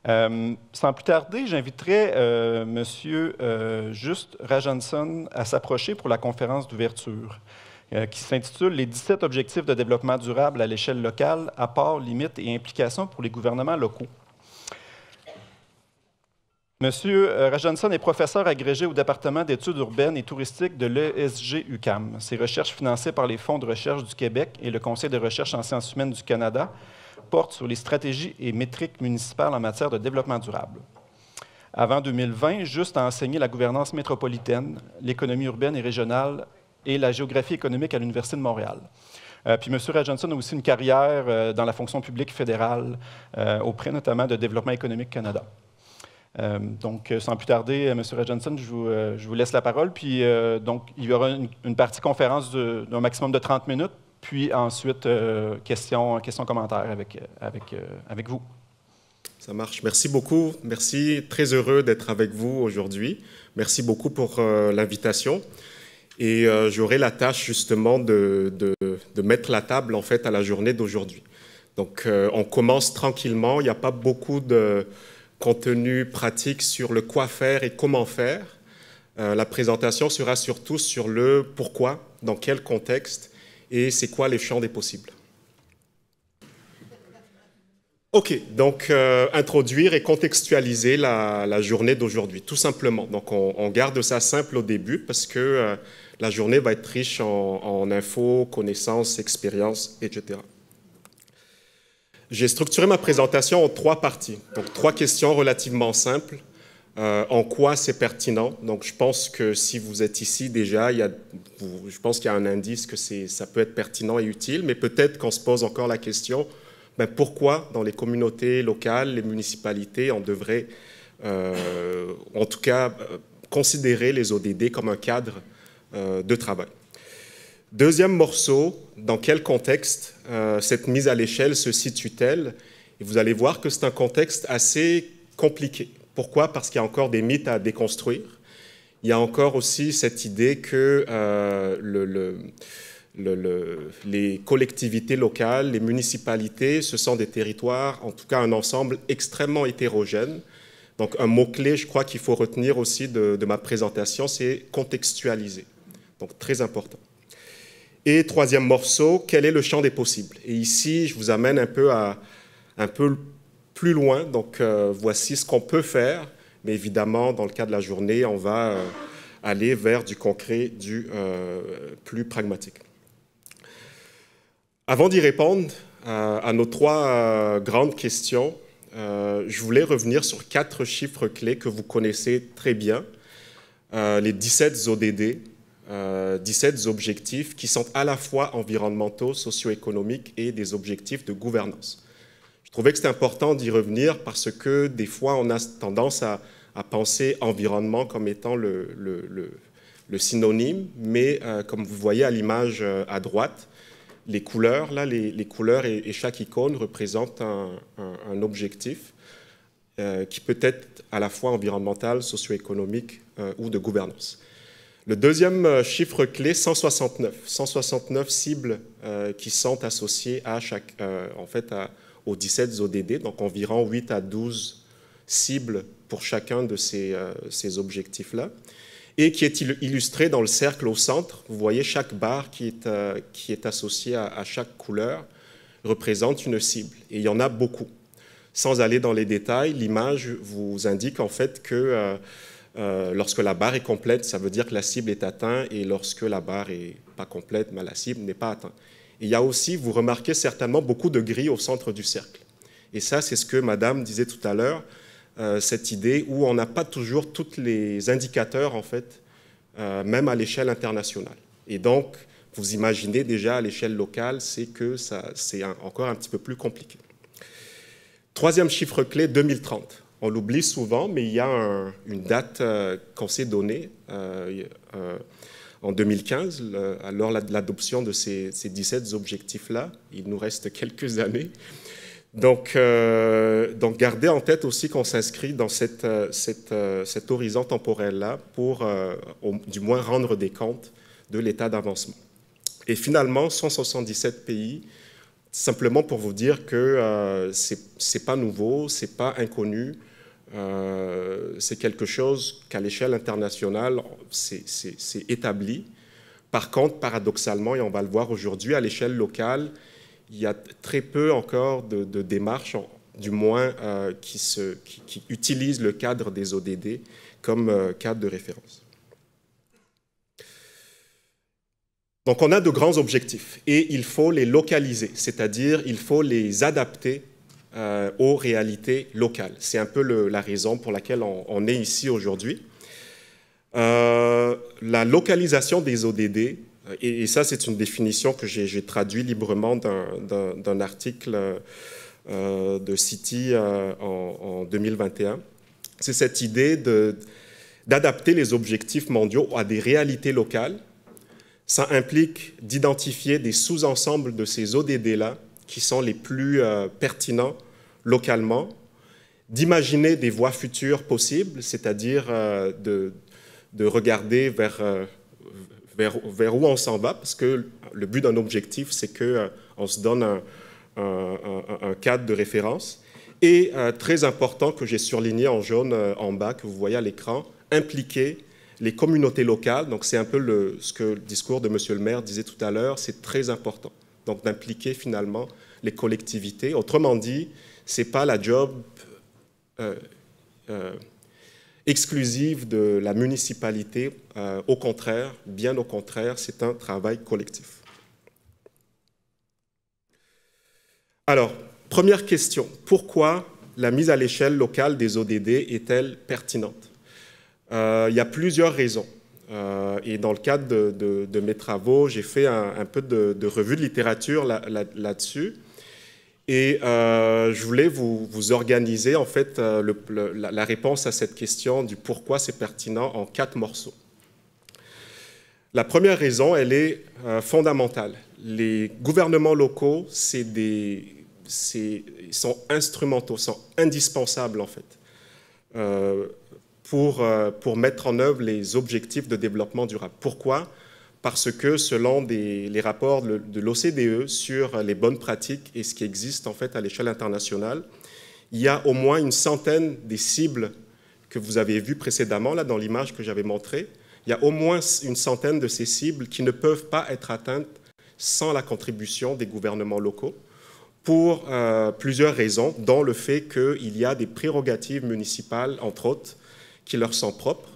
Sans plus tarder, j'inviterai Monsieur Juste Rajanson à s'approcher pour la conférence d'ouverture qui s'intitule « Les 17 objectifs de développement durable à l'échelle locale, apports, limites et implications pour les gouvernements locaux ». Monsieur Rajanson est professeur agrégé au département d'études urbaines et touristiques de l'ESG-UQAM. Ses recherches financées par les fonds de recherche du Québec et le Conseil de recherche en sciences humaines du Canada portent sur les stratégies et métriques municipales en matière de développement durable. Avant 2020, Juste a enseigné la gouvernance métropolitaine, l'économie urbaine et régionale et la géographie économique à l'Université de Montréal. Puis M. Rajanson a aussi une carrière dans la fonction publique fédérale auprès notamment de Développement économique Canada. Donc, sans plus tarder, M. Rajanson, je vous laisse la parole. Puis, donc, il y aura une partie conférence d'un maximum de 30 minutes, puis ensuite, questions-commentaires avec vous. Ça marche. Merci beaucoup. Merci. Très heureux d'être avec vous aujourd'hui. Merci beaucoup pour l'invitation. Et j'aurai la tâche, justement, de mettre la table, en fait, à la journée d'aujourd'hui. Donc, on commence tranquillement. Il n'y a pas beaucoup de contenu pratique sur le quoi faire et comment faire. La présentation sera surtout sur le pourquoi, dans quel contexte et c'est quoi les champs des possibles. OK, donc introduire et contextualiser la journée d'aujourd'hui, tout simplement. Donc on garde ça simple au début parce que la journée va être riche en infos, connaissances, expériences, etc. J'ai structuré ma présentation en 3 parties. Donc 3 questions relativement simples. En quoi c'est pertinent? Donc je pense que si vous êtes ici déjà, je pense qu'il y a un indice que ça peut être pertinent et utile, mais peut-être qu'on se pose encore la question, pourquoi dans les communautés locales, les municipalités, on devrait en tout cas considérer les ODD comme un cadre de travail. Deuxième morceau, dans quel contexte cette mise à l'échelle se situe-t-elle? Et vous allez voir que c'est un contexte assez compliqué. Pourquoi? Parce qu'il y a encore des mythes à déconstruire. Il y a encore aussi cette idée que les collectivités locales, les municipalités, ce sont des territoires, en tout cas un ensemble extrêmement hétérogène. Donc un mot-clé, je crois qu'il faut retenir aussi de ma présentation, c'est contextualiser. Donc très important. Et troisième morceau, quel est le champ des possibles? Et ici, je vous amène un peu plus loin. Donc, voici ce qu'on peut faire. Mais évidemment, dans le cas de la journée, on va aller vers du concret, du plus pragmatique. Avant d'y répondre à nos 3 grandes questions, je voulais revenir sur 4 chiffres clés que vous connaissez très bien. Les 17 ODD. 17 objectifs qui sont à la fois environnementaux, socio-économiques et des objectifs de gouvernance. Je trouvais que c'était important d'y revenir parce que des fois, on a tendance à penser environnement comme étant le synonyme, mais comme vous voyez à l'image à droite, les couleurs, là, les couleurs et chaque icône représente un objectif qui peut être à la fois environnemental, socio-économique ou de gouvernance. Le deuxième chiffre clé, 169. 169 cibles qui sont associées à aux 17 ODD, donc environ 8 à 12 cibles pour chacun de ces objectifs-là, et qui est illustré dans le cercle au centre. Vous voyez, chaque barre qui est associée à chaque couleur représente une cible, et il y en a beaucoup. Sans aller dans les détails, l'image vous indique en fait que lorsque la barre est complète, ça veut dire que la cible est atteinte, et lorsque la barre n'est pas complète, la cible n'est pas atteinte. Et il y a aussi, vous remarquez certainement, beaucoup de gris au centre du cercle. Et ça, c'est ce que Madame disait tout à l'heure, cette idée où on n'a pas toujours tous les indicateurs, en fait, même à l'échelle internationale. Et donc, vous imaginez déjà à l'échelle locale, c'est que c'est encore un petit peu plus compliqué. Troisième chiffre clé, 2030. On l'oublie souvent, mais il y a une date qu'on s'est donnée en 2015, lors de l'adoption de ces 17 objectifs-là. Il nous reste quelques années. Donc gardez en tête aussi qu'on s'inscrit dans cet horizon temporel-là pour du moins rendre des comptes de l'état d'avancement. Et finalement, 177 pays simplement pour vous dire que c'est pas nouveau, c'est pas inconnu, c'est quelque chose qu'à l'échelle internationale, c'est établi. Par contre, paradoxalement, et on va le voir aujourd'hui, à l'échelle locale, il y a très peu encore de démarches, du moins qui utilisent le cadre des ODD comme cadre de référence. Donc on a de grands objectifs et il faut les localiser, c'est-à-dire il faut les adapter aux réalités locales. C'est un peu la raison pour laquelle on est ici aujourd'hui. La localisation des ODD, et ça c'est une définition que j'ai traduite librement d'un article de City en 2021, c'est cette idée d'adapter les objectifs mondiaux à des réalités locales. Ça implique d'identifier des sous-ensembles de ces ODD-là qui sont les plus pertinents localement, d'imaginer des voies futures possibles, c'est-à-dire de regarder vers où on s'en va, parce que le but d'un objectif, c'est qu'on se donne un cadre de référence. Et très important, que j'ai surligné en jaune en bas, que vous voyez à l'écran, impliquer les communautés locales. Donc c'est un peu ce que le discours de M. le maire disait tout à l'heure, c'est très important. Donc d'impliquer finalement les collectivités. Autrement dit, ce n'est pas la job exclusive de la municipalité. Au contraire, bien au contraire, c'est un travail collectif. Alors, première question, pourquoi la mise à l'échelle locale des ODD est-elle pertinente? Il y a plusieurs raisons. Et dans le cadre de mes travaux, j'ai fait un peu de revue de littérature là-dessus. Et je voulais vous organiser en fait la réponse à cette question du pourquoi c'est pertinent en 4 morceaux. La première raison, elle est fondamentale. Les gouvernements locaux, sont instrumentaux, sont indispensables en fait pour mettre en œuvre les objectifs de développement durable. Pourquoi? Parce que selon les rapports de l'OCDE sur les bonnes pratiques et ce qui existe en fait à l'échelle internationale, il y a au moins une centaine des cibles que vous avez vues précédemment là dans l'image que j'avais montrée. Il y a au moins une centaine de ces cibles qui ne peuvent pas être atteintes sans la contribution des gouvernements locaux pour plusieurs raisons, dont le fait qu'il y a des prérogatives municipales, entre autres, qui leur sont propres.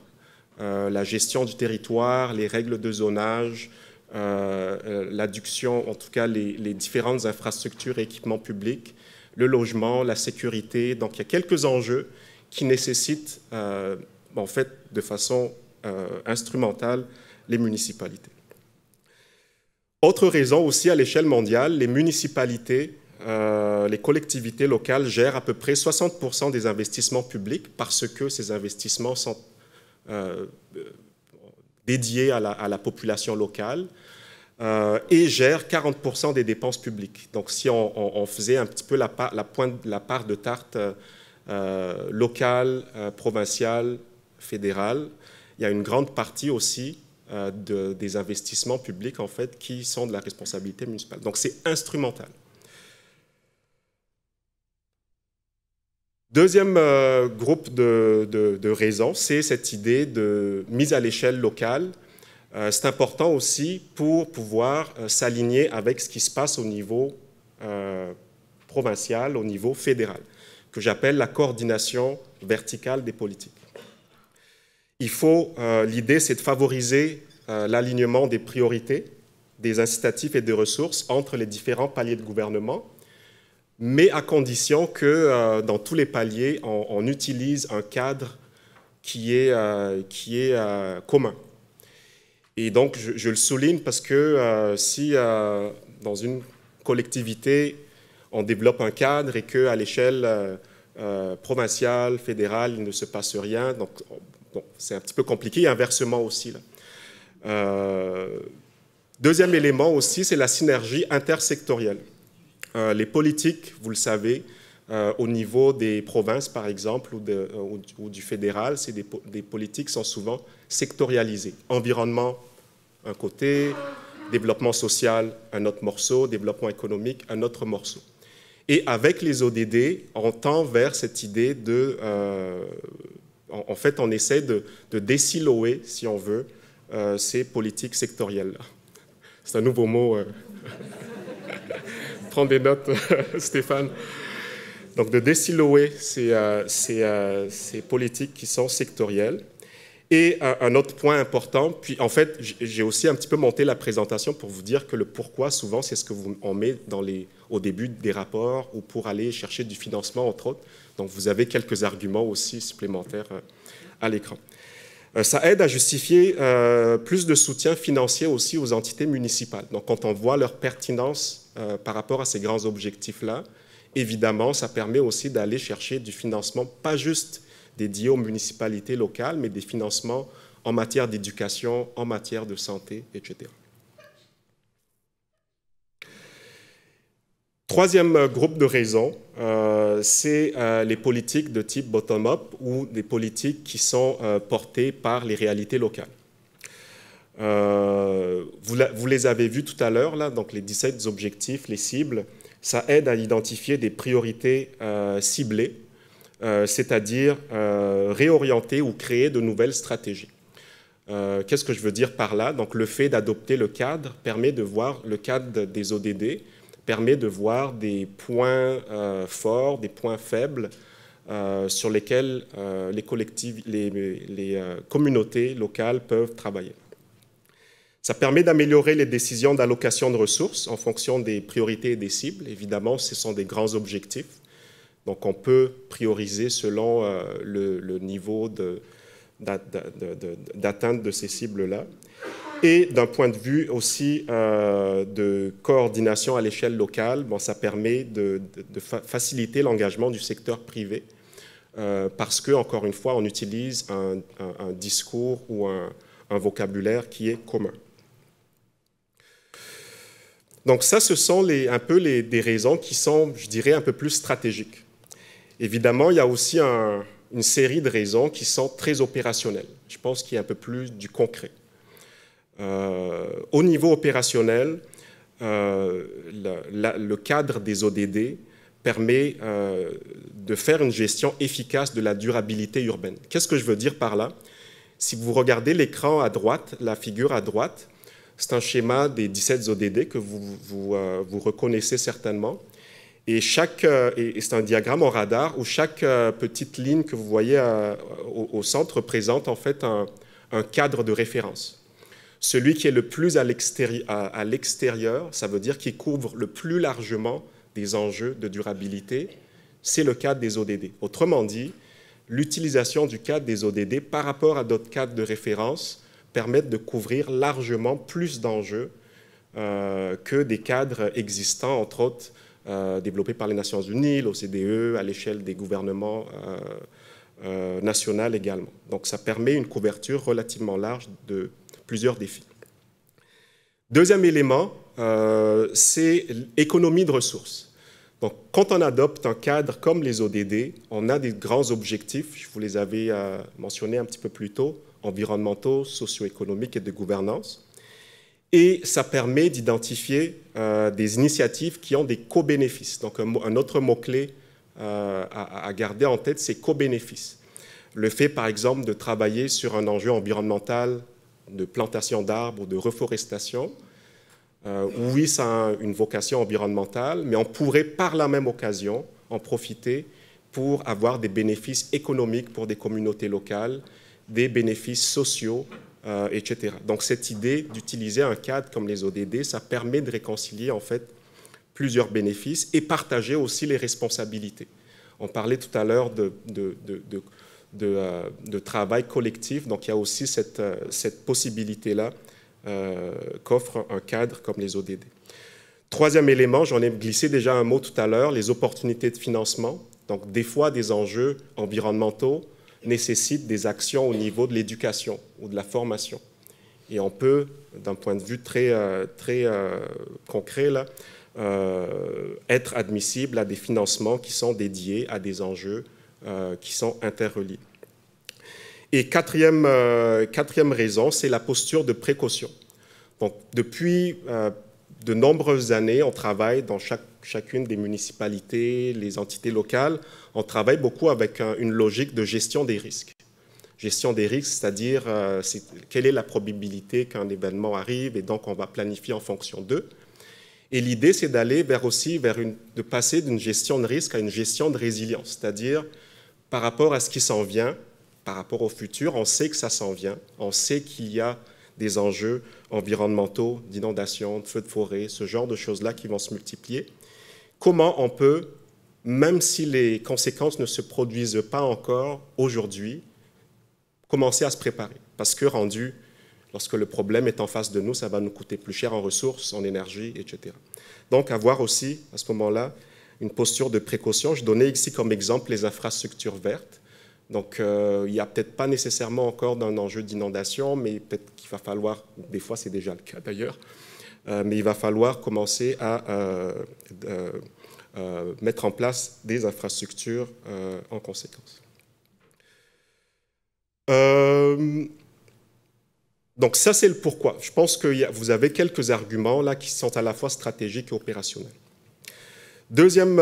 La gestion du territoire, les règles de zonage, l'adduction, en tout cas les différentes infrastructures et équipements publics, le logement, la sécurité. Donc il y a quelques enjeux qui nécessitent en fait de façon instrumentale les municipalités. Autre raison aussi à l'échelle mondiale, les municipalités, les collectivités locales gèrent à peu près 60% des investissements publics parce que ces investissements sont dédiés à la population locale et gèrent 40% des dépenses publiques. Donc si on faisait un petit peu la part de tarte locale, provinciale, fédérale, il y a une grande partie aussi des investissements publics en fait, qui sont de la responsabilité municipale. Donc c'est instrumental. Deuxième groupe de raisons, c'est cette idée de mise à l'échelle locale. C'est important aussi pour pouvoir s'aligner avec ce qui se passe au niveau provincial, au niveau fédéral, que j'appelle la coordination verticale des politiques. L'idée, c'est de favoriser l'alignement des priorités, des incitatifs et des ressources entre les différents paliers de gouvernement, mais à condition que dans tous les paliers, on utilise un cadre qui est commun. Et donc, je le souligne parce que si dans une collectivité, on développe un cadre et qu'à l'échelle provinciale, fédérale, il ne se passe rien, donc c'est un petit peu compliqué, et inversement aussi. Deuxième élément aussi, c'est la synergie intersectorielle. Les politiques, vous le savez, au niveau des provinces, par exemple, ou du fédéral, c'est des politiques qui sont souvent sectorialisées. Environnement, un côté, Développement social, un autre morceau. Développement économique, un autre morceau. Et avec les ODD, on tend vers cette idée de... en fait, on essaie de désiloer, si on veut, ces politiques sectorielles-là. C'est un nouveau mot. Prends des notes, Stéphane. Donc, de désiloer ces politiques qui sont sectorielles. Et un autre point important, puis en fait, j'ai aussi un petit peu monté la présentation pour vous dire que le pourquoi, souvent, c'est ce que on met au début des rapports ou pour aller chercher du financement, entre autres. Donc, vous avez quelques arguments aussi supplémentaires à l'écran. Ça aide à justifier plus de soutien financier aussi aux entités municipales. Donc, quand on voit leur pertinence par rapport à ces grands objectifs-là, évidemment, ça permet aussi d'aller chercher du financement, pas juste dédiés aux municipalités locales, mais des financements en matière d'éducation, en matière de santé, etc. Troisième groupe de raisons, c'est les politiques de type bottom-up ou des politiques qui sont portées par les réalités locales. Vous les avez vus tout à l'heure, là, donc les 17 objectifs, les cibles, ça aide à identifier des priorités ciblées, c'est-à-dire réorienter ou créer de nouvelles stratégies. Qu'est-ce que je veux dire par là? Donc, le fait d'adopter le cadre permet de voir, le cadre des ODD permet de voir des points forts, des points faibles sur lesquels les communautés locales peuvent travailler. Ça permet d'améliorer les décisions d'allocation de ressources en fonction des priorités et des cibles. Évidemment, ce sont des grands objectifs. Donc, on peut prioriser selon le niveau d'atteinte de ces cibles-là. Et d'un point de vue aussi de coordination à l'échelle locale, bon, ça permet de faciliter l'engagement du secteur privé parce que, encore une fois, on utilise un discours ou un vocabulaire qui est commun. Donc ça, ce sont des raisons qui sont, je dirais, un peu plus stratégiques. Évidemment, il y a aussi une série de raisons qui sont très opérationnelles. Je pense qu'il y a un peu plus du concret. Au niveau opérationnel, le cadre des ODD permet de faire une gestion efficace de la durabilité urbaine. Qu'est-ce que je veux dire par là? Si vous regardez l'écran à droite, la figure à droite, c'est un schéma des 17 ODD que vous reconnaissez certainement. Et c'est un diagramme en radar où chaque petite ligne que vous voyez au centre représente en fait un cadre de référence. Celui qui est le plus à l'extérieur, ça veut dire qu'il couvre le plus largement des enjeux de durabilité, c'est le cadre des ODD. Autrement dit, l'utilisation du cadre des ODD par rapport à d'autres cadres de référence permettent de couvrir largement plus d'enjeux que des cadres existants, entre autres, développés par les Nations Unies, l'OCDE, à l'échelle des gouvernements nationaux également. Donc, ça permet une couverture relativement large de plusieurs défis. Deuxième élément, c'est l'économie de ressources. Donc, quand on adopte un cadre comme les ODD, on a des grands objectifs, je vous les avais mentionnés un petit peu plus tôt, environnementaux, socio-économiques et de gouvernance. Et ça permet d'identifier des initiatives qui ont des co-bénéfices. Donc, un autre mot-clé à garder en tête, c'est co-bénéfices. Le fait, par exemple, de travailler sur un enjeu environnemental de plantation d'arbres ou de reforestation, oui, ça a une vocation environnementale, mais on pourrait, par la même occasion, en profiter pour avoir des bénéfices économiques pour des communautés locales, des bénéfices sociaux, etc. Donc, cette idée d'utiliser un cadre comme les ODD, ça permet de réconcilier, en fait, plusieurs bénéfices et partager aussi les responsabilités. On parlait tout à l'heure de travail collectif, donc il y a aussi cette possibilité-là qu'offre un cadre comme les ODD. Troisième élément, j'en ai glissé déjà un mot tout à l'heure, les opportunités de financement. Donc, des fois, des enjeux environnementaux nécessitent des actions au niveau de l'éducation ou de la formation. Et on peut, d'un point de vue très concret, là, être admissible à des financements qui sont dédiés à des enjeux qui sont interreliés. Et quatrième raison, c'est la posture de précaution. Donc, depuis de nombreuses années, on travaille dans chacune des municipalités, les entités locales, on travaille beaucoup avec une logique de gestion des risques. Gestion des risques, c'est-à-dire quelle est la probabilité qu'un événement arrive, et donc on va planifier en fonction d'eux. Et l'idée, c'est d'aller de passer d'une gestion de risque à une gestion de résilience, c'est-à-dire par rapport à ce qui s'en vient, par rapport au futur, on sait que ça s'en vient, on sait qu'il y a des enjeux environnementaux, d'inondation, de feux de forêt, ce genre de choses-là qui vont se multiplier. Comment on peut, même si les conséquences ne se produisent pas encore aujourd'hui, commencer à se préparer? Parce que lorsque le problème est en face de nous, ça va nous coûter plus cher en ressources, en énergie, etc. Donc, avoir aussi, à ce moment-là, une posture de précaution. Je donnais ici comme exemple les infrastructures vertes. Donc, il n'y a peut-être pas nécessairement encore d'un enjeu d'inondation, mais peut-être qu'il va falloir, des fois c'est déjà le cas d'ailleurs, mais il va falloir commencer à mettre en place des infrastructures en conséquence. Donc ça, c'est le pourquoi. Je pense que vous avez quelques arguments là qui sont à la fois stratégiques et opérationnels. Deuxième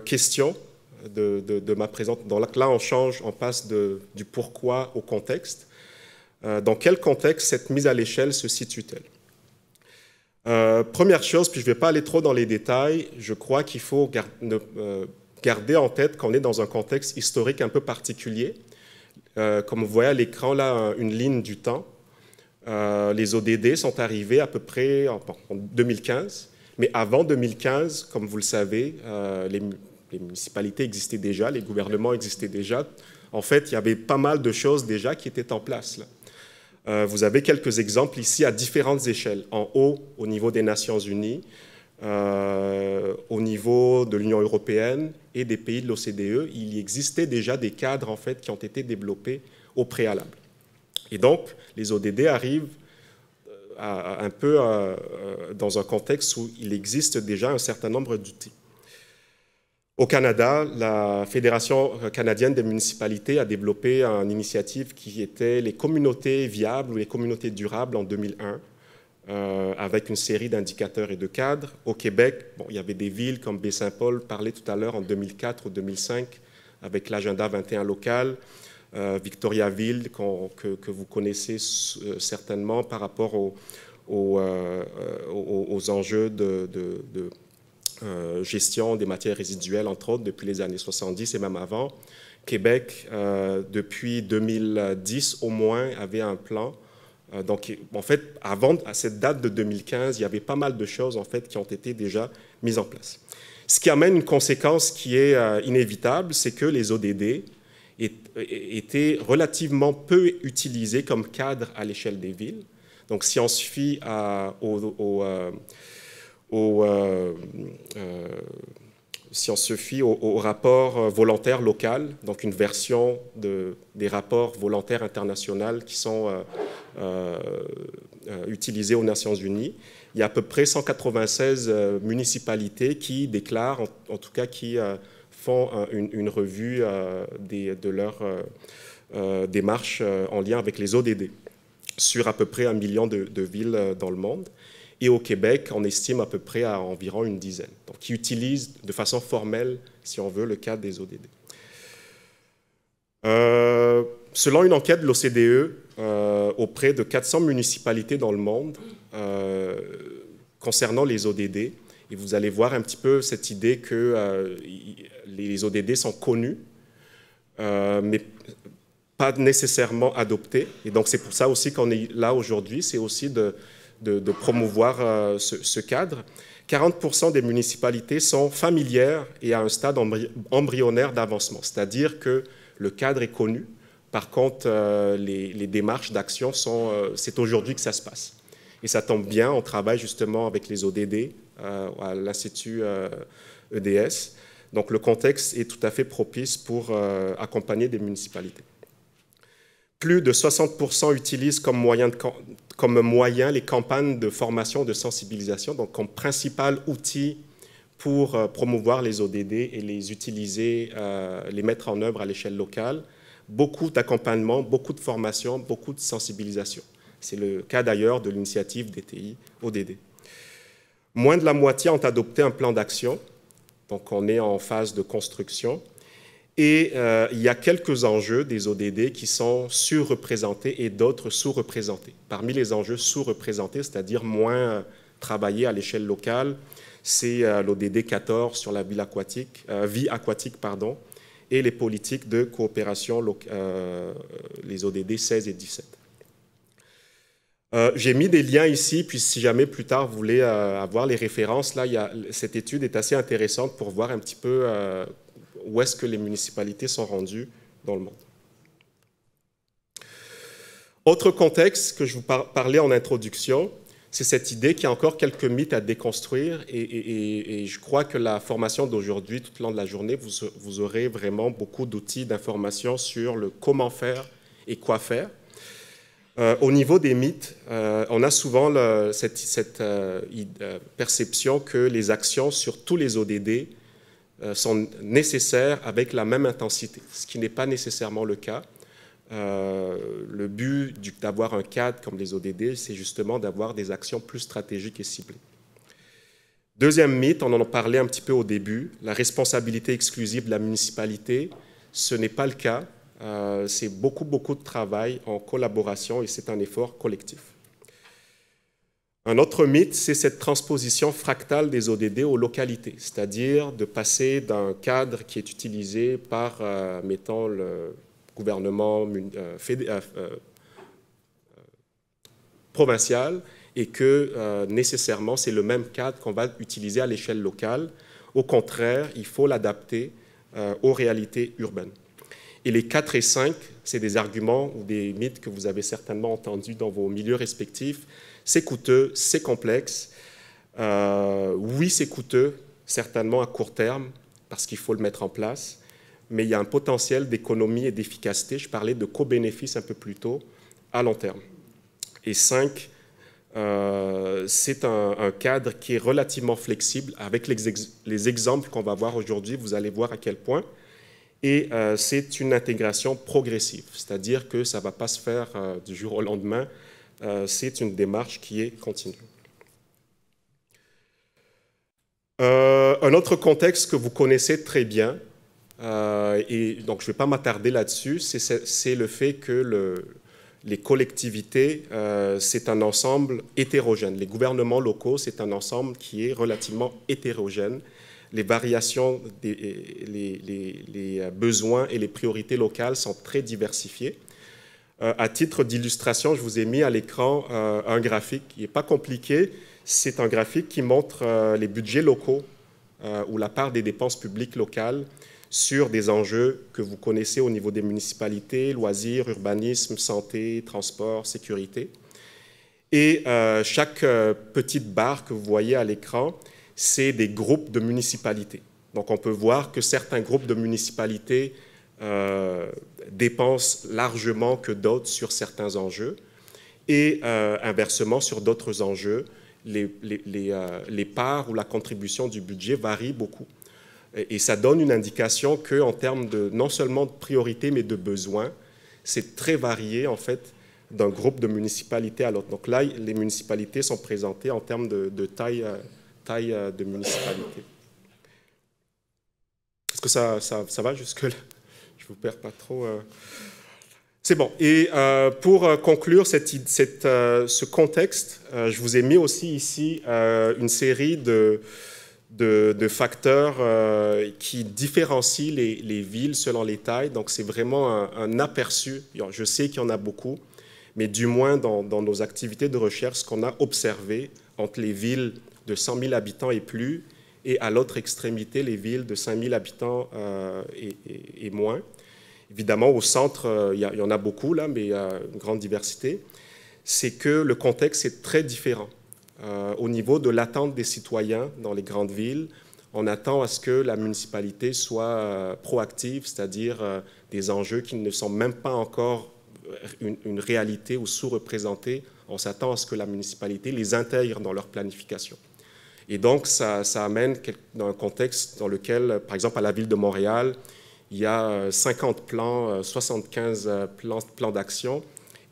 question de ma présentation. Donc là, on passe du pourquoi au contexte. Dans quel contexte cette mise à l'échelle se situe-t-elle? Première chose, puis je ne vais pas aller trop dans les détails, je crois qu'il faut garder en tête qu'on est dans un contexte historique un peu particulier. Comme vous voyez à l'écran, là, une ligne du temps. Les ODD sont arrivés à peu près en 2015, mais avant 2015, comme vous le savez, les municipalités existaient déjà, les gouvernements existaient déjà. En fait, il y avait pas mal de choses déjà qui étaient en place, là. Vous avez quelques exemples ici à différentes échelles. En haut, au niveau des Nations Unies, au niveau de l'Union européenne et des pays de l'OCDE, il existait déjà des cadres en fait, qui ont été développés au préalable. Et donc, les ODD arrivent un peu dans un contexte où il existe déjà un certain nombre d'outils. Au Canada, la Fédération canadienne des municipalités a développé une initiative qui était les communautés viables ou les communautés durables en 2001, avec une série d'indicateurs et de cadres. Au Québec, bon, il y avait des villes comme Baie-Saint-Paul, parlé tout à l'heure en 2004 ou 2005, avec l'agenda 21 local. Victoriaville, que vous connaissez certainement par rapport aux enjeux de gestion des matières résiduelles, entre autres, depuis les années 70 et même avant. Québec, depuis 2010 au moins, avait un plan. Donc, en fait, à cette date de 2015, il y avait pas mal de choses en fait, qui ont été déjà mises en place. Ce qui amène une conséquence qui est inévitable, c'est que les ODD étaient relativement peu utilisés comme cadre à l'échelle des villes. Donc, si on se fie au rapport volontaire local, donc une version des rapports volontaires internationaux qui sont utilisés aux Nations Unies, il y a à peu près 196 municipalités qui déclarent, en tout cas qui font une revue de leur démarche en lien avec les ODD sur à peu près 1 million de villes dans le monde. Et au Québec, on estime à peu près à environ une dizaine. Donc, qui utilisent de façon formelle, si on veut, le cadre des ODD. Selon une enquête de l'OCDE, auprès de 400 municipalités dans le monde, concernant les ODD, et vous allez voir un petit peu cette idée que les ODD sont connus, mais pas nécessairement adoptés. Et donc, c'est pour ça aussi qu'on est là aujourd'hui, c'est aussi de promouvoir ce cadre. 40% des municipalités sont familières et à un stade embryonnaire d'avancement, c'est-à-dire que le cadre est connu. Par contre, les démarches d'action, c'est aujourd'hui que ça se passe. Et ça tombe bien, on travaille justement avec les ODD à l'Institut EDS. Donc le contexte est tout à fait propice pour accompagner des municipalités. Plus de 60% utilisent comme moyen les campagnes de formation, de sensibilisation, donc comme principal outil pour promouvoir les ODD et les utiliser, les mettre en œuvre à l'échelle locale. Beaucoup d'accompagnement, beaucoup de formation, beaucoup de sensibilisation. C'est le cas d'ailleurs de l'initiative DTI ODD. Moins de la moitié ont adopté un plan d'action, donc on est en phase de construction. Et il y a quelques enjeux des ODD qui sont surreprésentés et d'autres sous-représentés. Parmi les enjeux sous-représentés, c'est-à-dire moins travaillés à l'échelle locale, c'est l'ODD 14 sur la vie aquatique, et les politiques de coopération, les ODD 16 et 17. J'ai mis des liens ici, puis si jamais plus tard vous voulez avoir les références, là, cette étude est assez intéressante pour voir un petit peu où est-ce que les municipalités sont rendues dans le monde. Autre contexte que je vous parlais en introduction, c'est cette idée qu'il y a encore quelques mythes à déconstruire et je crois que la formation d'aujourd'hui, tout au long de la journée, vous aurez vraiment beaucoup d'outils d'information sur le comment faire et quoi faire. Au niveau des mythes, on a souvent cette perception que les actions sur tous les ODD sont nécessaires avec la même intensité, ce qui n'est pas nécessairement le cas. Le but d'avoir un cadre comme les ODD, c'est justement d'avoir des actions plus stratégiques et ciblées. Deuxième mythe, on en a parlé un petit peu au début, la responsabilité exclusive de la municipalité, ce n'est pas le cas. C'est beaucoup de travail en collaboration et c'est un effort collectif. Un autre mythe, c'est cette transposition fractale des ODD aux localités, c'est-à-dire de passer d'un cadre qui est utilisé par, mettons, le gouvernement provincial et que nécessairement c'est le même cadre qu'on va utiliser à l'échelle locale. Au contraire, il faut l'adapter aux réalités urbaines. Et les 4 et 5, c'est des arguments ou des mythes que vous avez certainement entendus dans vos milieux respectifs. C'est coûteux, c'est complexe. Oui, c'est coûteux, certainement à court terme, parce qu'il faut le mettre en place, mais il y a un potentiel d'économie et d'efficacité. Je parlais de co-bénéfice un peu plus tôt, à long terme. Et 5, c'est un cadre qui est relativement flexible. Avec les exemples qu'on va voir aujourd'hui, vous allez voir à quel point. Et c'est une intégration progressive, c'est-à-dire que ça ne va pas se faire du jour au lendemain, c'est une démarche qui est continue. Un autre contexte que vous connaissez très bien, et donc je ne vais pas m'attarder là-dessus, c'est le fait que les collectivités, c'est un ensemble hétérogène. Les gouvernements locaux, c'est un ensemble qui est relativement hétérogène. Les variations, les besoins et les priorités locales sont très diversifiés. À titre d'illustration, je vous ai mis à l'écran un graphique qui n'est pas compliqué. C'est un graphique qui montre les budgets locaux ou la part des dépenses publiques locales sur des enjeux que vous connaissez au niveau des municipalités, loisirs, urbanisme, santé, transport, sécurité. Et chaque petite barre que vous voyez à l'écran, c'est des groupes de municipalités. Donc on peut voir que certains groupes de municipalités dépensent largement que d'autres sur certains enjeux et inversement sur d'autres enjeux, les parts ou la contribution du budget varient beaucoup. Et ça donne une indication qu'en termes de non seulement de priorité mais de besoins, c'est très varié en fait d'un groupe de municipalités à l'autre. Donc là, les municipalités sont présentées en termes de taille de municipalité. Est-ce que ça va jusque-là? Je ne vous perds pas trop. C'est bon. Et pour conclure ce contexte, je vous ai mis aussi ici une série de facteurs qui différencient les villes selon les tailles. Donc c'est vraiment un aperçu. Je sais qu'il y en a beaucoup, mais du moins dans nos activités de recherche, ce qu'on a observé entre les villes de 100 000 habitants et plus, et à l'autre extrémité, les villes de 5 000 habitants et moins. Évidemment, au centre, il y en a beaucoup, là, mais une grande diversité. C'est que le contexte est très différent. Au niveau de l'attente des citoyens dans les grandes villes, on attend à ce que la municipalité soit proactive, c'est-à-dire des enjeux qui ne sont même pas encore une réalité ou sous-représentés. On s'attend à ce que la municipalité les intègre dans leur planification. Et donc, ça amène dans un contexte dans lequel, par exemple, à la ville de Montréal, il y a 50 plans, 75 plans d'action,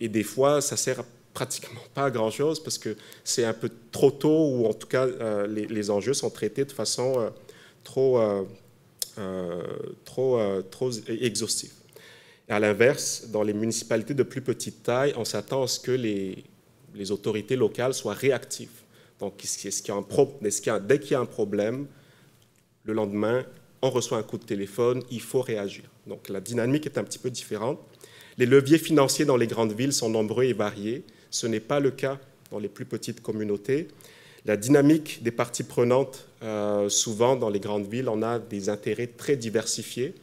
et des fois, ça sert pratiquement pas grand-chose parce que c'est un peu trop tôt ou en tout cas les enjeux sont traités de façon trop exhaustive. À l'inverse, dans les municipalités de plus petite taille, on s'attend à ce que les autorités locales soient réactives. Donc, dès qu'il y a un problème, le lendemain, on reçoit un coup de téléphone, il faut réagir. Donc, la dynamique est un petit peu différente. Les leviers financiers dans les grandes villes sont nombreux et variés. Ce n'est pas le cas dans les plus petites communautés. La dynamique des parties prenantes, souvent dans les grandes villes, on a des intérêts très diversifiés.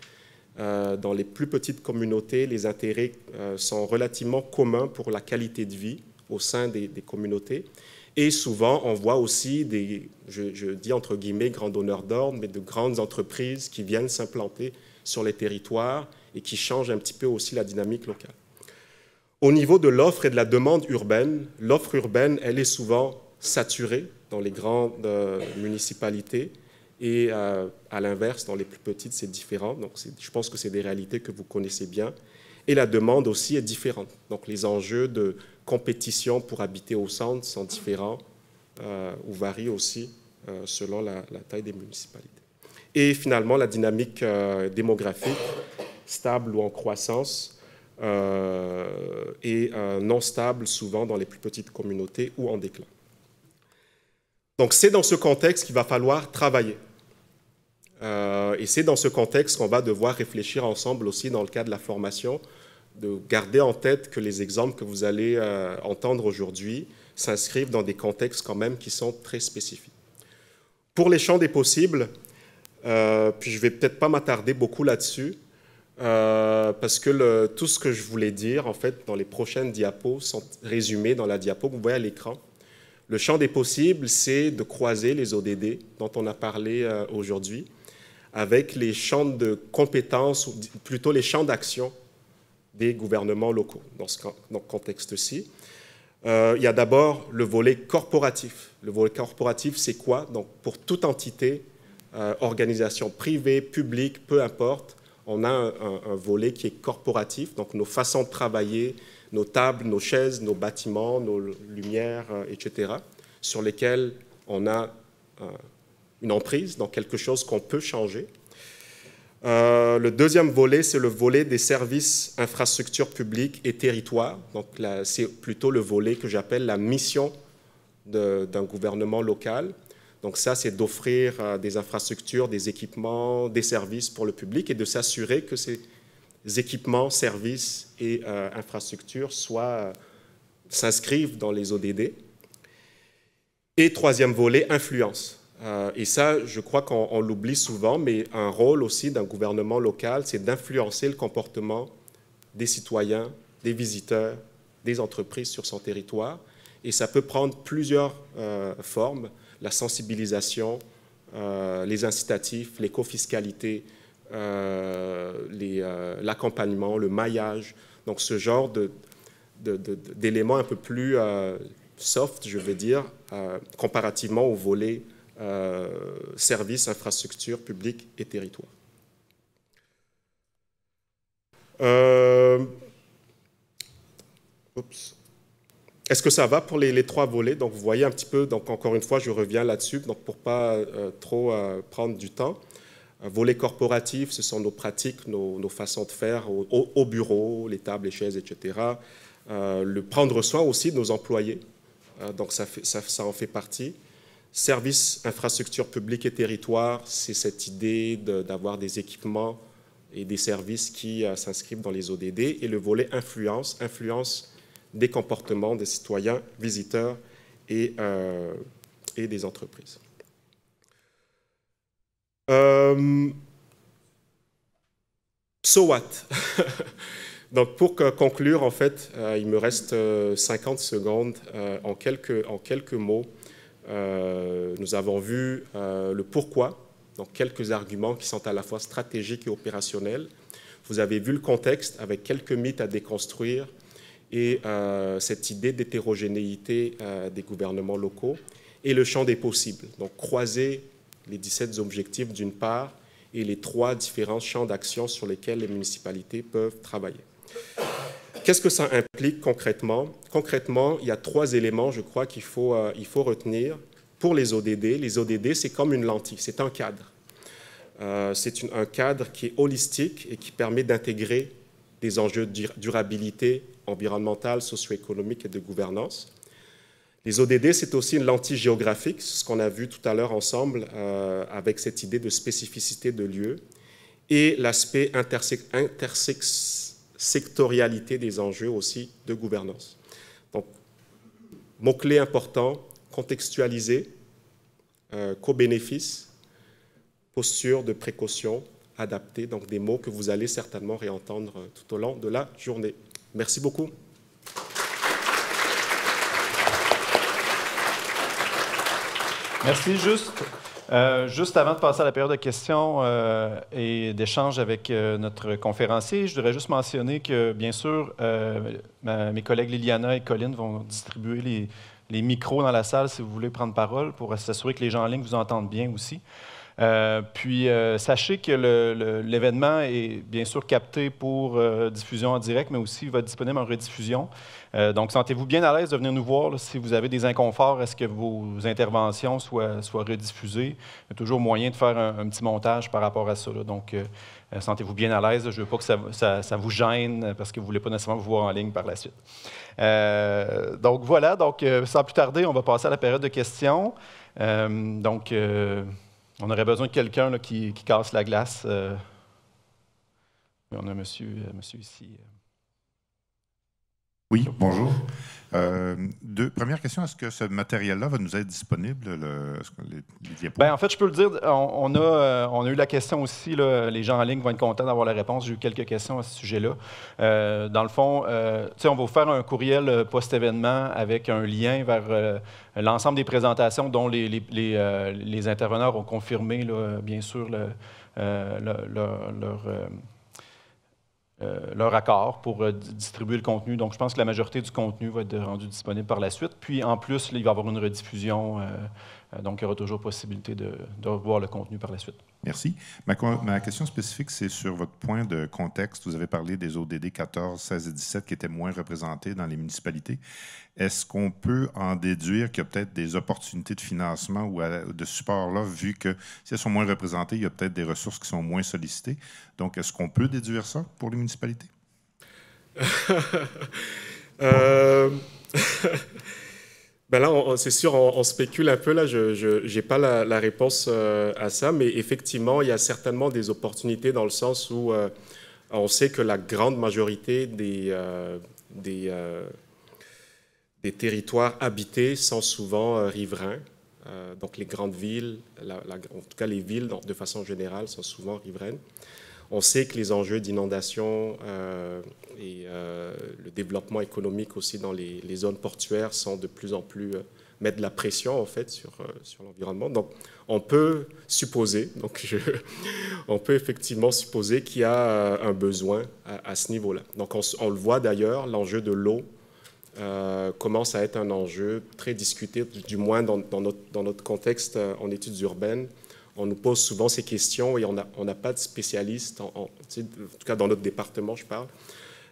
Dans les plus petites communautés, les intérêts sont relativement communs pour la qualité de vie au sein des communautés. Et souvent, on voit aussi je dis entre guillemets, grands donneurs d'ordre, mais de grandes entreprises qui viennent s'implanter sur les territoires et qui changent un petit peu aussi la dynamique locale. Au niveau de l'offre et de la demande urbaine, l'offre urbaine, elle est souvent saturée dans les grandes municipalités. Et à l'inverse, dans les plus petites, c'est différent. Donc, je pense que c'est des réalités que vous connaissez bien. Et la demande aussi est différente. Donc, les enjeux de compétition pour habiter au centre sont différents ou varient aussi selon la taille des municipalités. Et finalement, la dynamique démographique, stable ou en croissance, et non stable souvent dans les plus petites communautés ou en déclin. Donc, c'est dans ce contexte qu'il va falloir travailler. Et c'est dans ce contexte qu'on va devoir réfléchir ensemble aussi dans le cadre de la formation, de garder en tête que les exemples que vous allez entendre aujourd'hui s'inscrivent dans des contextes quand même qui sont très spécifiques. Pour les champs des possibles, puis je ne vais peut-être pas m'attarder beaucoup là-dessus, parce que tout ce que je voulais dire, en fait, dans les prochaines diapos, sont résumés dans la diapo que vous voyez à l'écran. Le champ des possibles, c'est de croiser les ODD dont on a parlé aujourd'hui avec les champs de compétences, ou plutôt les champs d'action des gouvernements locaux dans ce contexte-ci. Il y a d'abord le volet corporatif. Le volet corporatif, c'est quoi? Donc, pour toute entité, organisation privée, publique, peu importe, on a un volet qui est corporatif, donc nos façons de travailler, nos tables, nos chaises, nos bâtiments, nos lumières, etc., sur lesquels on a une emprise, donc quelque chose qu'on peut changer. Le deuxième volet, c'est le volet des services, infrastructures publiques et territoires. Donc, c'est plutôt le volet que j'appelle la mission d'un gouvernement local. Donc, ça, c'est d'offrir des infrastructures, des équipements, des services pour le public et de s'assurer que ces équipements, services et infrastructures s'inscrivent dans les ODD. Et troisième volet, influence. Et ça, je crois qu'on l'oublie souvent, mais un rôle aussi d'un gouvernement local, c'est d'influencer le comportement des citoyens, des visiteurs, des entreprises sur son territoire. Et ça peut prendre plusieurs formes, la sensibilisation, les incitatifs, l'écofiscalité, l'accompagnement, le maillage. Donc, ce genre d'éléments un peu plus soft, je vais dire, comparativement au volet services, infrastructures publiques et territoires. Est-ce que ça va pour les trois volets? Donc, vous voyez un petit peu, donc encore une fois, je reviens là-dessus, donc pour ne pas trop prendre du temps. Volet corporatif, ce sont nos pratiques, nos façons de faire au bureau, les tables, les chaises, etc. Le prendre soin aussi de nos employés, donc ça en fait partie. Services, infrastructures publiques et territoires, c'est cette idée d'avoir des équipements et des services qui s'inscrivent dans les ODD. Et le volet influence des comportements des citoyens, visiteurs et des entreprises. So what? Donc, pour conclure, en fait, il me reste 50 secondes. En quelques mots, nous avons vu le pourquoi, donc quelques arguments qui sont à la fois stratégiques et opérationnels. Vous avez vu le contexte avec quelques mythes à déconstruire et cette idée d'hétérogénéité des gouvernements locaux et le champ des possibles. Donc, croiser les 17 objectifs d'une part et les 3 différents champs d'action sur lesquels les municipalités peuvent travailler. qu'est-ce que ça implique concrètement? Concrètement, il y a 3 éléments, je crois, qu'il faut retenir. Pour les ODD, c'est comme une lentille, c'est un cadre. C'est un cadre qui est holistique et qui permet d'intégrer des enjeux de durabilité environnementale, socio-économique et de gouvernance. Les ODD, c'est aussi une lentille géographique, ce qu'on a vu tout à l'heure ensemble avec cette idée de spécificité de lieu et l'aspect intersectorialité des enjeux aussi de gouvernance. Donc, mots-clés importants, contextualiser, co-bénéfice, posture de précaution adaptée, donc des mots que vous allez certainement réentendre tout au long de la journée. Merci beaucoup. Merci. Juste avant de passer à la période de questions et d'échanges avec notre conférencier, je voudrais juste mentionner que, bien sûr, mes collègues Liliana et Colline vont distribuer les micros dans la salle si vous voulez prendre parole pour s'assurer que les gens en ligne vous entendent bien aussi. Puis, sachez que l'événement est bien sûr capté pour diffusion en direct, mais aussi va être disponible en rediffusion. Donc, sentez-vous bien à l'aise de venir nous voir là, si vous avez des inconforts, est-ce que vos interventions soient rediffusées. Il y a toujours moyen de faire un petit montage par rapport à ça. Là. Donc, sentez-vous bien à l'aise. Je ne veux pas que ça vous gêne parce que vous ne voulez pas nécessairement vous voir en ligne par la suite. Donc, voilà. Donc, sans plus tarder, on va passer à la période de questions. On aurait besoin de quelqu'un qui casse la glace. On a un monsieur ici. Oui, bonjour. Première question, est-ce que ce matériel-là va nous être disponible, les diapos? Bien, en fait, je peux le dire, on a eu la question aussi, là, les gens en ligne vont être contents d'avoir la réponse. J'ai eu quelques questions à ce sujet-là. Dans le fond, on va vous faire un courriel post-événement avec un lien vers l'ensemble des présentations dont les intervenants ont confirmé, là, bien sûr, leur accord pour distribuer le contenu. Donc, je pense que la majorité du contenu va être rendu disponible par la suite. Puis, en plus, là, il va y avoir une rediffusion. Donc, il y aura toujours possibilité de revoir le contenu par la suite. Merci. Ma question spécifique, c'est sur votre point de contexte. Vous avez parlé des ODD 14, 16 et 17 qui étaient moins représentés dans les municipalités. Est-ce qu'on peut en déduire qu'il y a peut-être des opportunités de financement ou de support là, vu que si elles sont moins représentées, il y a peut-être des ressources qui sont moins sollicitées? Donc, est-ce qu'on peut déduire ça pour les municipalités? Ben là, c'est sûr, on spécule un peu. Là, je n'ai pas la réponse à ça, mais effectivement, il y a certainement des opportunités dans le sens où on sait que la grande majorité des territoires habités sont souvent riverains. Donc les grandes villes, en tout cas les villes de façon générale, sont souvent riveraines. On sait que les enjeux d'inondation et le développement économique aussi dans les zones portuaires sont de plus en plus mettent de la pression en fait sur l'environnement. Donc on peut supposer, on peut effectivement supposer qu'il y a un besoin à ce niveau-là. Donc on le voit d'ailleurs, l'enjeu de l'eau commence à être un enjeu très discuté, du moins dans notre contexte en études urbaines. On nous pose souvent ces questions et on n'a pas de spécialistes, en tout cas dans notre département, je parle.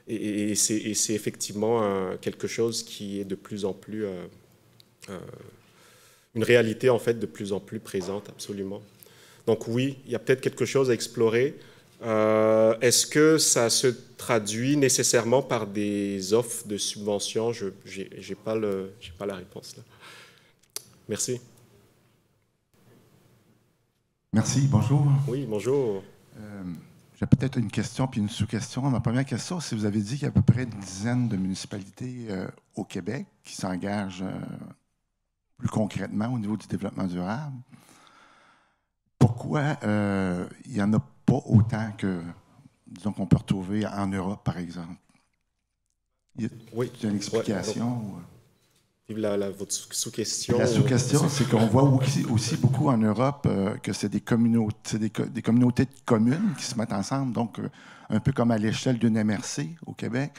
Et c'est effectivement quelque chose qui est de plus en plus... une réalité, en fait, de plus en plus présente, absolument. Donc oui, il y a peut-être quelque chose à explorer. Est-ce que ça se traduit nécessairement par des offres de subventions? Je n'ai pas la réponse là. Merci. Merci, bonjour. Oui, bonjour. J'ai peut-être une question puis une sous-question. Ma première question, c'est vous avez dit qu'il y a à peu près une dizaine de municipalités au Québec qui s'engagent plus concrètement au niveau du développement durable. Pourquoi il n'y en a pas autant que, disons, qu'on peut retrouver en Europe, par exemple? Oui. Il y a une explication? Votre sous-question. La sous-question, c'est qu'on voit aussi beaucoup en Europe que c'est des communautés de communes qui se mettent ensemble, donc un peu comme à l'échelle d'une MRC au Québec.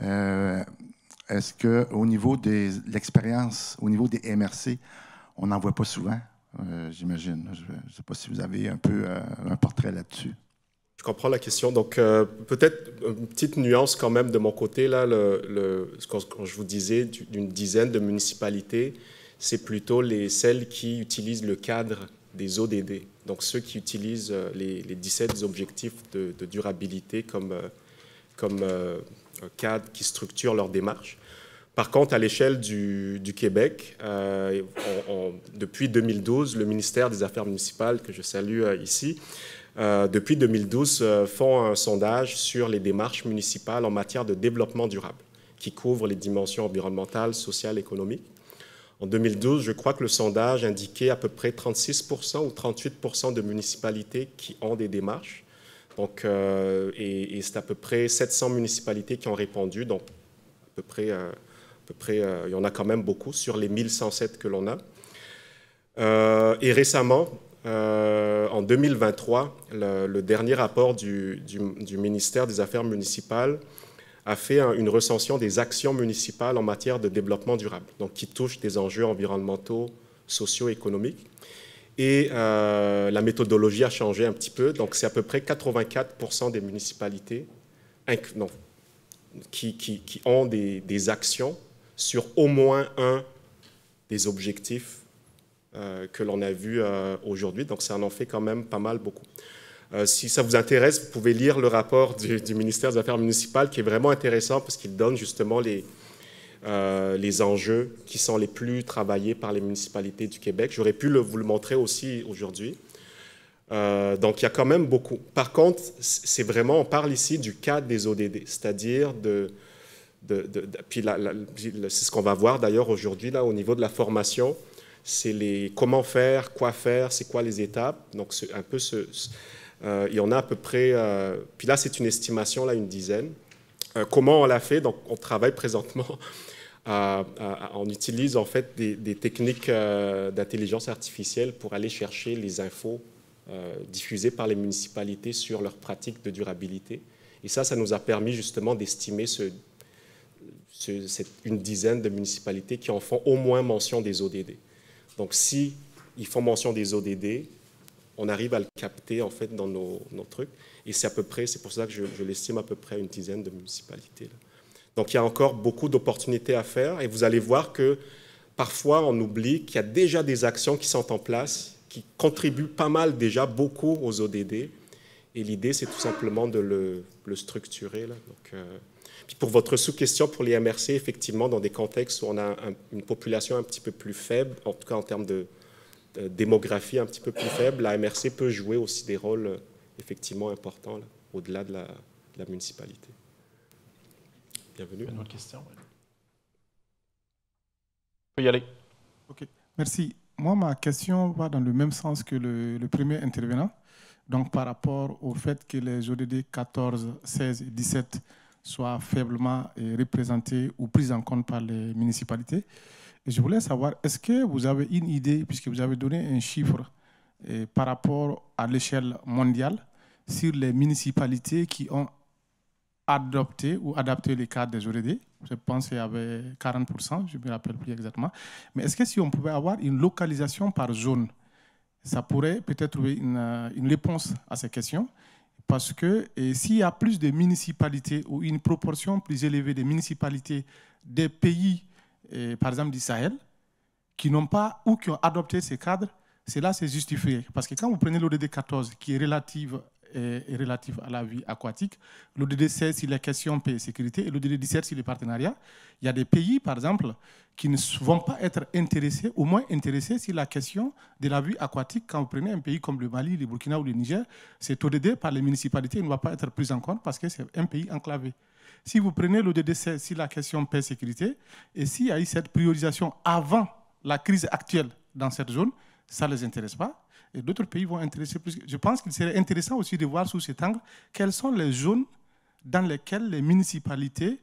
Est-ce qu'au niveau de l'expérience, au niveau des MRC, on n'en voit pas souvent, j'imagine? Je ne sais pas si vous avez un peu un portrait là-dessus. Je comprends la question. Donc, peut-être une petite nuance quand même de mon côté. Là, quand je vous disais d'une dizaine de municipalités, c'est plutôt celles qui utilisent le cadre des ODD. Donc, ceux qui utilisent les 17 objectifs de durabilité comme cadre qui structure leur démarche. Par contre, à l'échelle du Québec, depuis 2012, le ministère des Affaires municipales, que je salue ici, depuis 2012, font un sondage sur les démarches municipales en matière de développement durable, qui couvre les dimensions environnementales, sociales, économiques. En 2012, je crois que le sondage indiquait à peu près 36% ou 38% de municipalités qui ont des démarches. Donc, et c'est à peu près 700 municipalités qui ont répondu, donc à peu près, il y en a quand même beaucoup sur les 1107 que l'on a. Et récemment, en 2023, le dernier rapport du ministère des Affaires municipales a fait une recension des actions municipales en matière de développement durable, donc qui touchent des enjeux environnementaux, socio-économiques. Et la méthodologie a changé un petit peu, donc c'est à peu près 84% des municipalités qui ont des actions sur au moins un des objectifs que l'on a vu aujourd'hui. Donc, ça en fait quand même pas mal, beaucoup. Si ça vous intéresse, vous pouvez lire le rapport du ministère des Affaires municipales, qui est vraiment intéressant parce qu'il donne justement les enjeux qui sont les plus travaillés par les municipalités du Québec. J'aurais pu vous le montrer aussi aujourd'hui. Donc, il y a quand même beaucoup. Par contre, c'est vraiment, on parle ici du cadre des ODD, c'est-à-dire puis c'est ce qu'on va voir d'ailleurs aujourd'hui là au niveau de la formation. C'est comment faire, quoi faire, c'est quoi les étapes. Donc, c'est un peu il y en a à peu près, puis là, c'est une estimation, là, une dizaine. Comment on l'a fait? Donc, on travaille présentement, on utilise en fait des techniques d'intelligence artificielle pour aller chercher les infos diffusées par les municipalités sur leurs pratiques de durabilité. Et ça nous a permis justement d'estimer une dizaine de municipalités qui en font au moins mention des ODD. Donc, si ils font mention des ODD, on arrive à le capter en fait dans nos trucs. Et c'est pour ça que je l'estime à peu près une dizaine de municipalités, là. Donc, il y a encore beaucoup d'opportunités à faire. Et vous allez voir que parfois, on oublie qu'il y a déjà des actions qui sont en place, qui contribuent pas mal déjà, beaucoup aux ODD. Et l'idée, c'est tout simplement de le structurer, là. Donc, puis pour votre sous-question pour les MRC, effectivement, dans des contextes où on a une population un petit peu plus faible, en tout cas en termes de démographie un petit peu plus faible, la MRC peut jouer aussi des rôles effectivement importants au-delà de la municipalité. Bienvenue. Une autre question? Oui. On peut y aller. OK. Merci. Moi, ma question va dans le même sens que le premier intervenant. Donc, par rapport au fait que les ODD 14, 16 et 17 soient faiblement représentés ou pris en compte par les municipalités. Et je voulais savoir, est-ce que vous avez une idée, puisque vous avez donné un chiffre par rapport à l'échelle mondiale, sur les municipalités qui ont adopté ou adapté les cadres des ODD? Je pense qu'il y avait 40%, je ne me rappelle plus exactement. Mais est-ce que si on pouvait avoir une localisation par zone, ça pourrait peut-être trouver une réponse à ces questions? Parce que s'il y a plus de municipalités ou une proportion plus élevée des municipalités des pays, par exemple du Sahel, qui n'ont pas ou qui ont adopté ces cadres, cela c'est justifié. Parce que quand vous prenez l'ODD 14, qui est relative à la vie aquatique, l'ODD 16 sur les questions paix et sécurité et l'ODD 17 sur les partenariats, il y a des pays, par exemple, qui ne vont pas être intéressés, au moins intéressés sur la question de la vie aquatique. Quand vous prenez un pays comme le Mali, le Burkina ou le Niger, cet ODD par les municipalités ne va pas être pris en compte parce que c'est un pays enclavé. Si vous prenez l'ODD 16 sur la question paix et sécurité, et s'il y a eu cette priorisation avant la crise actuelle dans cette zone, ça ne les intéresse pas. Et d'autres pays vont intéresser plus. Je pense qu'il serait intéressant aussi de voir sous cet angle quelles sont les zones dans lesquelles les municipalités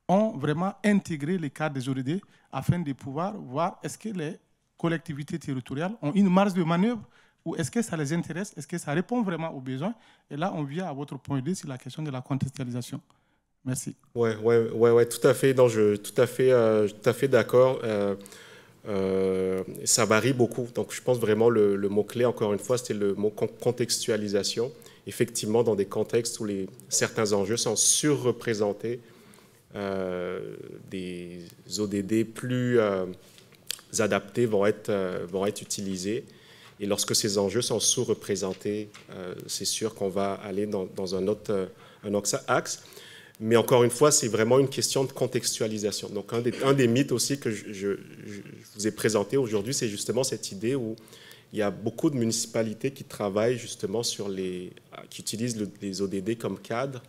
ont vraiment intégré les cadres des ODD afin de pouvoir voir est-ce que les collectivités territoriales ont une marge de manœuvre ou est-ce que ça les intéresse, est-ce que ça répond vraiment aux besoins. Et là, on vient à votre point de vue sur la question de la contextualisation. Merci. Ouais, tout à fait. Non, tout à fait d'accord. Ça varie beaucoup. Donc, je pense vraiment le mot-clé, encore une fois, c'était le mot contextualisation. Effectivement, dans des contextes où certains enjeux sont surreprésentés, des ODD plus adaptés vont être utilisés. Et lorsque ces enjeux sont sous-représentés, c'est sûr qu'on va aller dans un autre axe. Mais encore une fois, c'est vraiment une question de contextualisation. Donc, un des mythes aussi que je vous ai présenté aujourd'hui, c'est justement cette idée où il y a beaucoup de municipalités qui travaillent justement qui utilisent les ODD comme cadre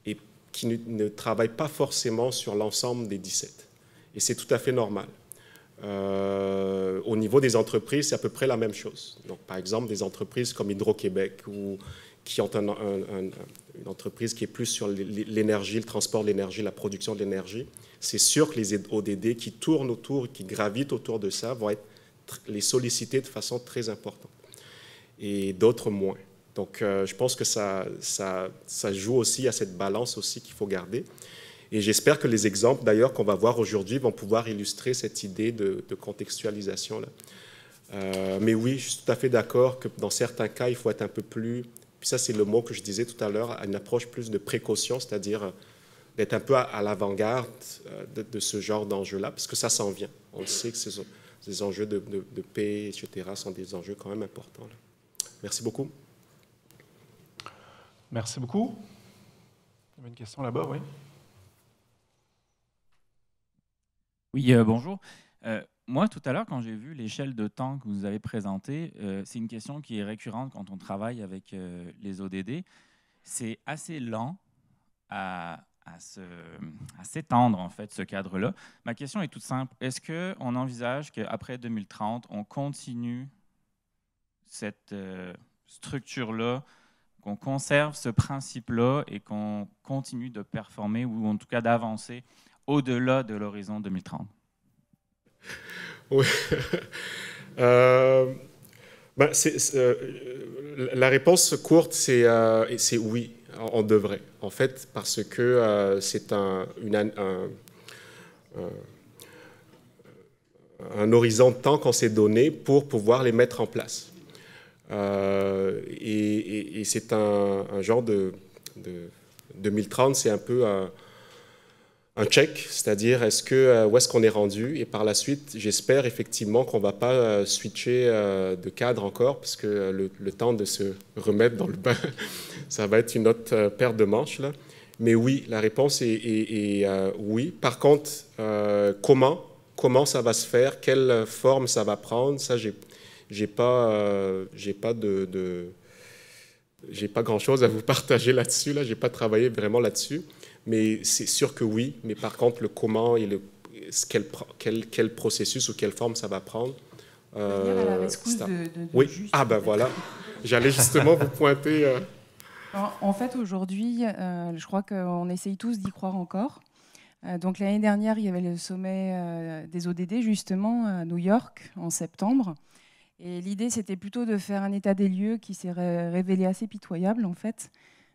et qui ne travaillent pas forcément sur l'ensemble des 17. Et c'est tout à fait normal. Au niveau des entreprises, c'est à peu près la même chose. Donc, par exemple, des entreprises comme Hydro-Québec ou qui ont une entreprise qui est plus sur l'énergie, le transport de l'énergie, la production de l'énergie, c'est sûr que les ODD qui tournent autour, qui gravitent autour de ça, vont être les solliciter de façon très importante. Et d'autres moins. Donc, je pense que ça joue aussi à cette balance aussi qu'il faut garder. Et j'espère que les exemples, d'ailleurs, qu'on va voir aujourd'hui vont pouvoir illustrer cette idée de contextualisation-là. Mais oui, je suis tout à fait d'accord que dans certains cas, il faut être un peu plus... Puis ça, c'est le mot que je disais tout à l'heure, une approche plus de précaution, c'est-à-dire d'être un peu à l'avant-garde de ce genre d'enjeux-là, parce que ça s'en vient. On le sait que ces enjeux de paix, etc., sont des enjeux quand même importants. Là. Merci beaucoup. Merci beaucoup. Il y avait une question là-bas, oui. Oui, bonjour. Moi, tout à l'heure, quand j'ai vu l'échelle de temps que vous avez présentée, c'est une question qui est récurrente quand on travaille avec les ODD. C'est assez lent à s'étendre, en fait, ce cadre-là. Ma question est toute simple. Est-ce qu'on envisage qu'après 2030, on continue cette structure-là, qu'on conserve ce principe-là et qu'on continue de performer ou en tout cas d'avancer au-delà de l'horizon 2030? Oui. La réponse courte, c'est oui, on devrait. En fait, parce que c'est un horizon de temps qu'on s'est donné pour pouvoir les mettre en place. Et c'est un genre de 2030, c'est un peu un check, c'est-à-dire où est-ce qu'on est rendu, et par la suite, j'espère effectivement qu'on ne va pas switcher de cadre encore, parce que le temps de se remettre dans le bain, ça va être une autre paire de manches, là. Mais oui, la réponse est oui. Par contre, comment ça va se faire, quelle forme ça va prendre, ça, j'ai pas grand-chose à vous partager là-dessus, là. J'ai pas travaillé vraiment là-dessus. Mais c'est sûr que oui, mais par contre, le comment et quel processus ou quelle forme ça va prendre. Venir à la rescousse de oui, juste, ben voilà, j'allais justement vous pointer. En fait, aujourd'hui, je crois qu'on essaye tous d'y croire encore. Donc l'année dernière, il y avait le sommet des ODD, justement, à New York, en septembre. Et l'idée, c'était plutôt de faire un état des lieux qui s'est révélé assez pitoyable, en fait.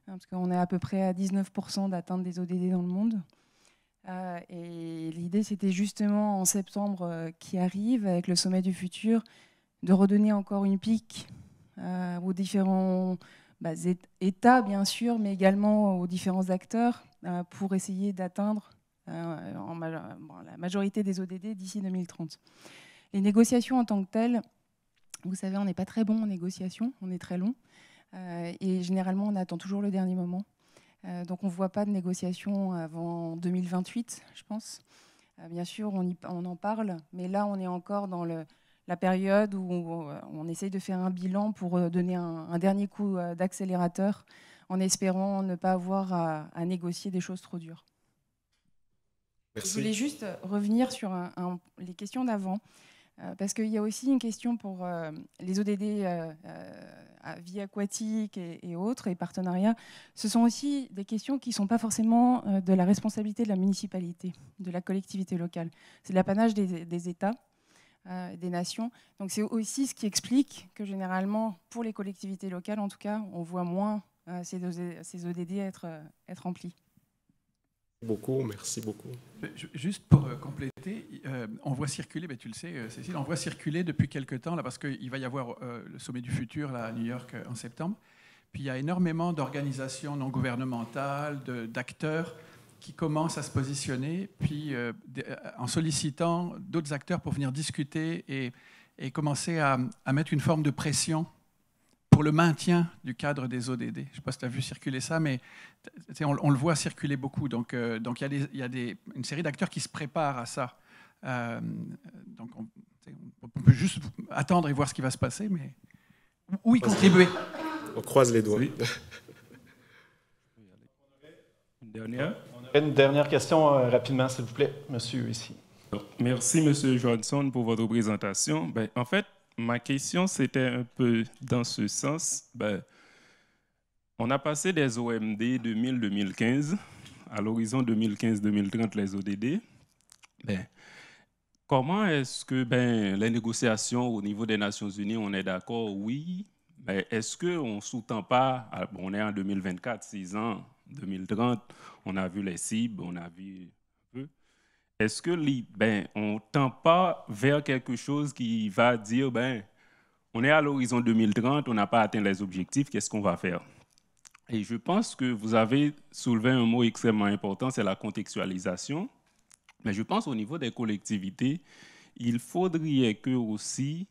Parce qu'on est à peu près à 19% d'atteinte des ODD dans le monde. Et l'idée, c'était justement en septembre qui arrive, avec le sommet du futur, de redonner encore une pique aux différents États, bien sûr, mais également aux différents acteurs, pour essayer d'atteindre la majorité des ODD d'ici 2030. Les négociations en tant que telles, vous savez, on n'est pas très bon en négociation, on est très long. Et généralement, on attend toujours le dernier moment. Donc, on ne voit pas de négociation avant 2028, je pense. Bien sûr, on en parle, mais là, on est encore dans la période où on essaye de faire un bilan pour donner un dernier coup d'accélérateur, en espérant ne pas avoir à négocier des choses trop dures. Merci. Je voulais juste revenir sur les questions d'avant. Parce qu'il y a aussi une question pour les ODD à vie aquatique et autres, et partenariats. Ce sont aussi des questions qui ne sont pas forcément de la responsabilité de la municipalité, de la collectivité locale. C'est l'apanage des États, des nations. Donc c'est aussi ce qui explique que généralement, pour les collectivités locales, en tout cas, on voit moins ces ODD être remplis. Beaucoup, merci beaucoup. Juste pour compléter, on voit circuler, tu le sais, Cécile, on voit circuler depuis quelque temps, là, parce qu'il va y avoir le sommet du futur là, à New York en septembre. Puis il y a énormément d'organisations non gouvernementales, d'acteurs qui commencent à se positionner, puis en sollicitant d'autres acteurs pour venir discuter et commencer à mettre une forme de pression pour le maintien du cadre des ODD. Je ne sais pas si tu as vu circuler ça, mais on le voit circuler beaucoup. Donc il y a une série d'acteurs qui se préparent à ça. Donc on peut juste attendre et voir ce qui va se passer, mais où y contribuer. On croise les doigts. Oui. Une dernière. On aurait une dernière question rapidement, s'il vous plaît, monsieur ici. Merci, monsieur Johnson, pour votre présentation. En fait, ma question, c'était un peu dans ce sens. On a passé des OMD 2000-2015, à l'horizon 2015-2030, les ODD. Comment est-ce que les négociations au niveau des Nations Unies, on est d'accord? Oui. Mais est-ce qu'on ne sous-tend pas, on est en 2024, 6 ans, 2030, on a vu les cibles, on a vu un peu. Est-ce que on ne tend pas vers quelque chose qui va dire, on est à l'horizon 2030, on n'a pas atteint les objectifs, qu'est-ce qu'on va faire? Et je pense que vous avez soulevé un mot extrêmement important, c'est la contextualisation. Mais je pense au niveau des collectivités, il faudrait que aussi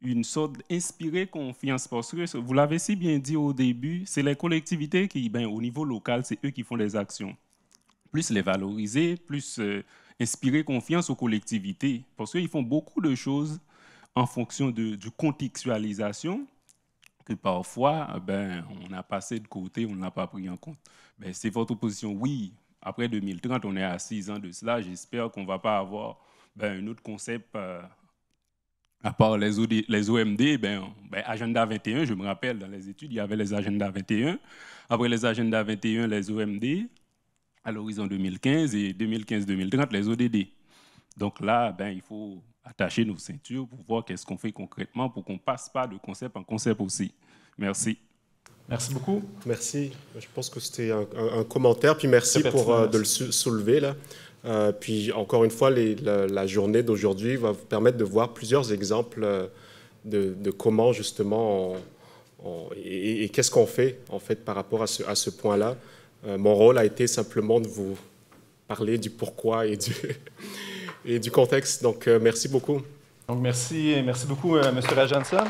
une sorte d'inspirer confiance, parce que vous l'avez si bien dit au début, c'est les collectivités qui, au niveau local, c'est eux qui font les actions. Plus les valoriser, plus inspirer confiance aux collectivités, parce qu'ils font beaucoup de choses en fonction de contextualisation que parfois, on a passé de côté, on n'a pas pris en compte. C'est votre position, oui. Après 2030, on est à 6 ans de cela. J'espère qu'on ne va pas avoir un autre concept, à part les OMD, Agenda 21, je me rappelle, dans les études, il y avait les Agenda 21. Après les Agenda 21, les OMD, à l'horizon 2015 et 2015-2030, les ODD. Donc là, il faut attacher nos ceintures pour voir qu'est-ce qu'on fait concrètement pour qu'on ne passe pas de concept en concept aussi. Merci. Merci beaucoup. Merci. Je pense que c'était un commentaire, puis merci pour de le soulever, là. Puis encore une fois, la journée d'aujourd'hui va vous permettre de voir plusieurs exemples de comment justement et qu'est-ce qu'on fait en fait par rapport à ce point-là. Mon rôle a été simplement de vous parler du pourquoi et du contexte. Donc merci beaucoup. Donc merci beaucoup, M. Rajanson.